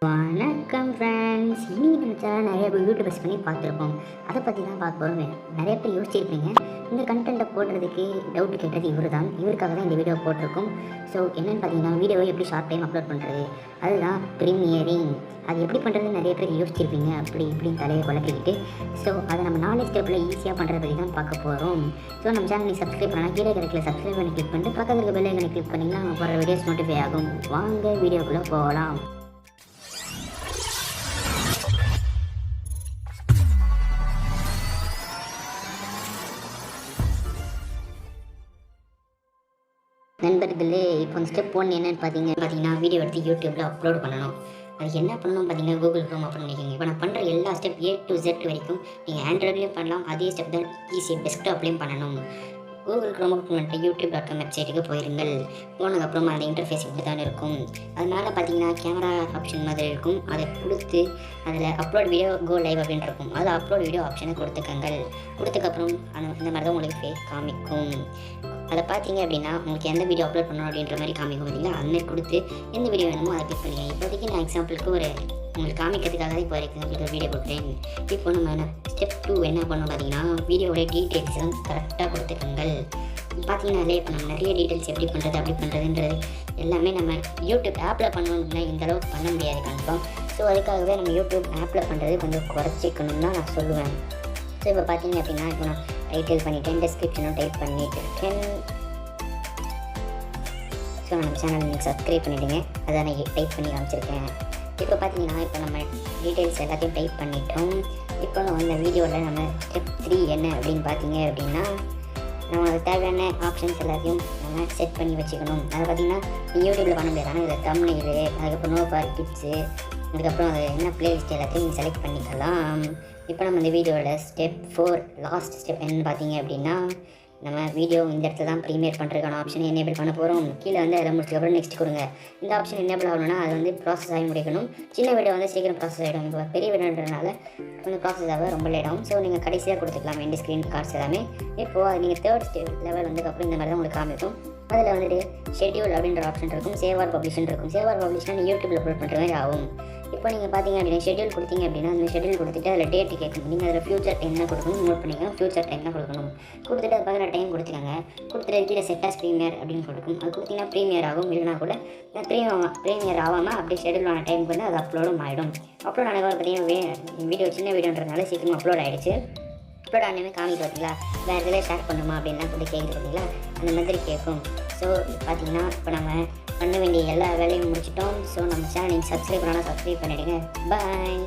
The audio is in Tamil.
வணக்கம் ஃப்ரெண்ட்ஸ். இன்றைக்கி நம்ம சேனல் நிறைய பேர் யூடியூபர்ஸ் பண்ணி பார்த்துருப்போம். அதை பற்றி தான் பார்க்க போகிறோம். நிறைய பேர் யோசிச்சிருப்பீங்க, இந்த கண்டென்ட்டை போடுறதுக்கு டவுட் கேட்டது இவருக்காக தான் இந்த வீடியோ போட்டிருக்கோம். ஸோ என்னென்னு பார்த்தீங்கன்னா, வீடியோவை எப்படி ஷார்ட் டைம் அப்லோட் பண்ணுறது, அதுதான் ப்ரீமியரிங். அது எப்படி பண்ணுறது நிறைய பேர் யோசிச்சிருப்பீங்க, அப்படி இப்படின்னு தலையை குழப்பிக்கிட்டு. ஸோ அதை நம்ம 4 ஸ்டெப்பில் ஈஸியாக பண்ணுறத பற்றி தான் பார்க்க போகிறோம். ஸோ நம்ம சேனல் சப்ஸ்கிரைப் பண்ணால் கீழே கிடைக்கல சப்ஸ்கிரைப் பண்ணி கிளிக் பண்ணிட்டு பக்கத்தில் இருக்க பெல் ஐக்கனை கிளிக் பண்ணிங்கன்னா நம்ம போகிற வீடியோஸ் நோட்டிஃபை ஆகும். வாங்க வீடியோக்குள்ளே போகலாம். நண்பர்களே, இப்போ ஸ்டெப் 1 என்னென்னு பார்த்தீங்கன்னா வீடியோ எடுத்து யூடியூப்பில் அப்லோட் பண்ணணும். அதுக்கு என்ன பண்ணணும் பார்த்தீங்கன்னா, கூகுள் க்ரோம் ஓப்பன் பண்ணிக்கோங்க. இப்போ நான் பண்ணுற எல்லா ஸ்டெப் A to Z வரைக்கும் நீங்கள் ஆண்ட்ராய்ட்லேயும் பண்ணலாம். அதே ஸ்டெப் தான் ஈஸி டெஸ்க்டாப்லேயும் பண்ணணும். கூகுள் க்ரோம் ஓப்பன் பண்ணிட்டு யூடியூப்.com வெப்சைட்டுக்கு போயிருங்கள். போனதுக்கப்புறமா அந்த இன்டர்ஃபேஸ் இப்படி தான் இருக்கும். அதனால் பார்த்தீங்கன்னா கேமரா ஆப்ஷன் மாதிரி இருக்கும். அதை கொடுத்து அதில் அப்லோட் வீடியோ கோ லைவ் அப்படின்னு இருக்கும். அதில் அப்லோட் வீடியோ ஆப்ஷனை கொடுத்ததுக்கப்புறம் இந்த மாதிரி தான் உங்களுக்கு ஃபேஸ் காமிக்கும். அதை பார்த்தீங்க அப்படின்னா உங்களுக்கு எந்த வீடியோ அப்லோட் பண்ணணும் அப்படின்ற மாதிரி காமிக்கும். பார்த்தீங்கன்னா அந்த மாதிரி கொடுத்து எந்த வீடியோ வேணுமோ அதை கிளிக் பண்ணிங்க. இப்போதைக்கு நான் எக்ஸாம்பிளுக்கு உங்களுக்கு காமிக்கிறதுக்காக தான் இப்போ எக்ஸாம்பிளுக்கு ஒரு வீடியோ கொடுத்தேன். இப்போ நம்ம ஸ்டெப் 2 என்ன பண்ணணும் பார்த்தீங்கன்னா, வீடியோவோட டீட்டெயில்ஸும் கரெக்டாக கொடுத்துக்கங்கள். பார்த்தீங்கன்னாலே இப்போ நம்ம நிறைய டீட்டெயில்ஸ் எப்படி பண்ணுறது அப்படி பண்ணுறதுன்றது எல்லாமே நம்ம யூடியூப் ஆப்பில் பண்ணணும்னா இந்த அளவுக்கு பண்ண முடியாது கன்ஃபார்ம். ஸோ அதுக்காகவே நம்ம யூடியூப் ஆப்பில் பண்ணுறது கொஞ்சம் குறைச்சிக்கணும்னு தான் நான் சொல்லுவேன். ஸோ இப்போ பார்த்தீங்க அப்படின்னா, இப்போ நான் டைட்டில் பண்ணிட்டேன், டெஸ்கிரிப்ஷனும் டைப் பண்ணிட்டுருக்கேன். ஸோ நம்ம சேனல் நீங்கள் சப்ஸ்கிரைப் பண்ணிவிடுங்க. அதை நான் டைப் பண்ணி காமிச்சிருக்கேன். இப்போ பார்த்தீங்கன்னா இப்போ நம்ம டீட்டெயில்ஸ் எல்லாத்தையும் டைப் பண்ணிட்டோம். இப்போ அந்த வீடியோவில் நம்ம ஸ்டெப் 3 என்ன அப்படின்னு பார்த்தீங்க அப்படின்னா, நம்ம அது தேவையான ஆப்ஷன்ஸ் எல்லாத்தையும் நம்ம செட் பண்ணி வச்சுக்கணும். அதை பார்த்திங்கன்னா யூடியூப்பில் பண்ண முடியாது. ஆனால் இதில் தம்ப்நெயில், அதுக்கப்புறம் நோ ஃபார் கிட்ஸு, அதுக்கப்புறம் அது என்ன பிளேலிஸ்ட் எல்லாத்தையும் நீங்கள் செலக்ட் பண்ணிக்கலாம். இப்போ நம்ம இந்த வீடியோவில் ஸ்டெப் 4 லாஸ்ட் ஸ்டெப் என்னன்னு பார்த்தீங்க அப்படின்னா, நம்ம வீடியோ இந்த இடத்துல தான் ப்ரீமியர் பண்ணுறதுக்கான ஆப்ஷனை எனேபிள் பண்ண போகிறோம். கீழே அதை முடிச்சதுக்கப்புறம் நெக்ஸ்ட் கொடுங்க. இந்த ஆப்ஷன் எனேபிள் ஆகணும்னா அது ப்ராசஸ் ஆகி முடிக்கணும். சின்ன வீடியோ சீக்கிரம் ப்ராசஸ் ஆகிடும். இப்போ பெரிய வீடியோன்றதுனால கொஞ்சம் ப்ராசஸ் ஆக ரொம்ப லேட் ஆகும். ஸோ நீங்கள் கடைசியாக கொடுத்துக்கலாம் எண்ட் ஸ்க்ரீன் கார்ட்ஸ் எல்லாமே. இப்போது அது நீங்கள் 3rd ஸ்டெப் லெவல் வந்ததுக்கப்புறம் இந்த மாதிரி தான் உங்களுக்கு காமிக்கும். அதில் ஷெட்யூல் அப்படின்ற ஆப்ஷன் இருக்கும், சேவ் ஆர் பப்ளிஷ்னு இருக்கும். சேவ் ஆர் பப்ளிஷ்னா நீங்கள் யூடியூப்பில் அப்லோட் பண்ணுற மாதிரி ஆகும். இப்போ நீங்கள் பார்த்தீங்க அப்படின்னா ஷெட்யூல் கொடுத்தீங்க அப்படின்னா அந்த ஷெட்யூல் கொடுத்துட்டு அதில் டேட்டு கேட்கணும். நீங்கள் அதில் ஃபியூச்சர் டைம் தான் கொடுக்கணும். நோட் பண்ணிக்கலாம், ஃபியூச்சர் டைம் தான் கொடுக்கணும். கொடுத்துட்டு அது பக்கத்தில் டைம் கொடுத்துக்காங்க. கொடுத்துட்டு கீழே செட்டாஸ் ப்ரீமியர் அப்படின்னு கொடுக்கும். அது கொடுத்தீங்கன்னா ப்ரீமியர் ஆகும். இல்லைனா கூட ப்ரீமியர் ஆகாமல் அப்படியே ஷெட்யூல் ஆன டைமுக்கு அது அப்லோடும் ஆகிடும். அப்லோட் ஆனது பார்த்தீங்கன்னா வீடியோ சின்ன வீடியோன்றதுனால சீக்கிரம் அப்லோட் ஆகிடுச்சு. அப்லோட் ஆனவே காமிக்க பார்த்தீங்களா, வேறு இதில் ஷேர் பண்ணுமா அப்படின்லாம் கூட கேட்குது பார்த்தீங்களா, அந்த மாதிரி கேட்கும். ஸோ பார்த்தீங்கன்னா இப்போ நம்ம பண்ண வேண்டிய எல்லா வேலையும் முடிச்சிட்டோம். ஸோ நம்ம சேனல் நீங்கள் சப்ஸ்கிரைப் பண்ணால் சப்ஸ்கிரைப் பண்ணிவிடுங்க. பாய்.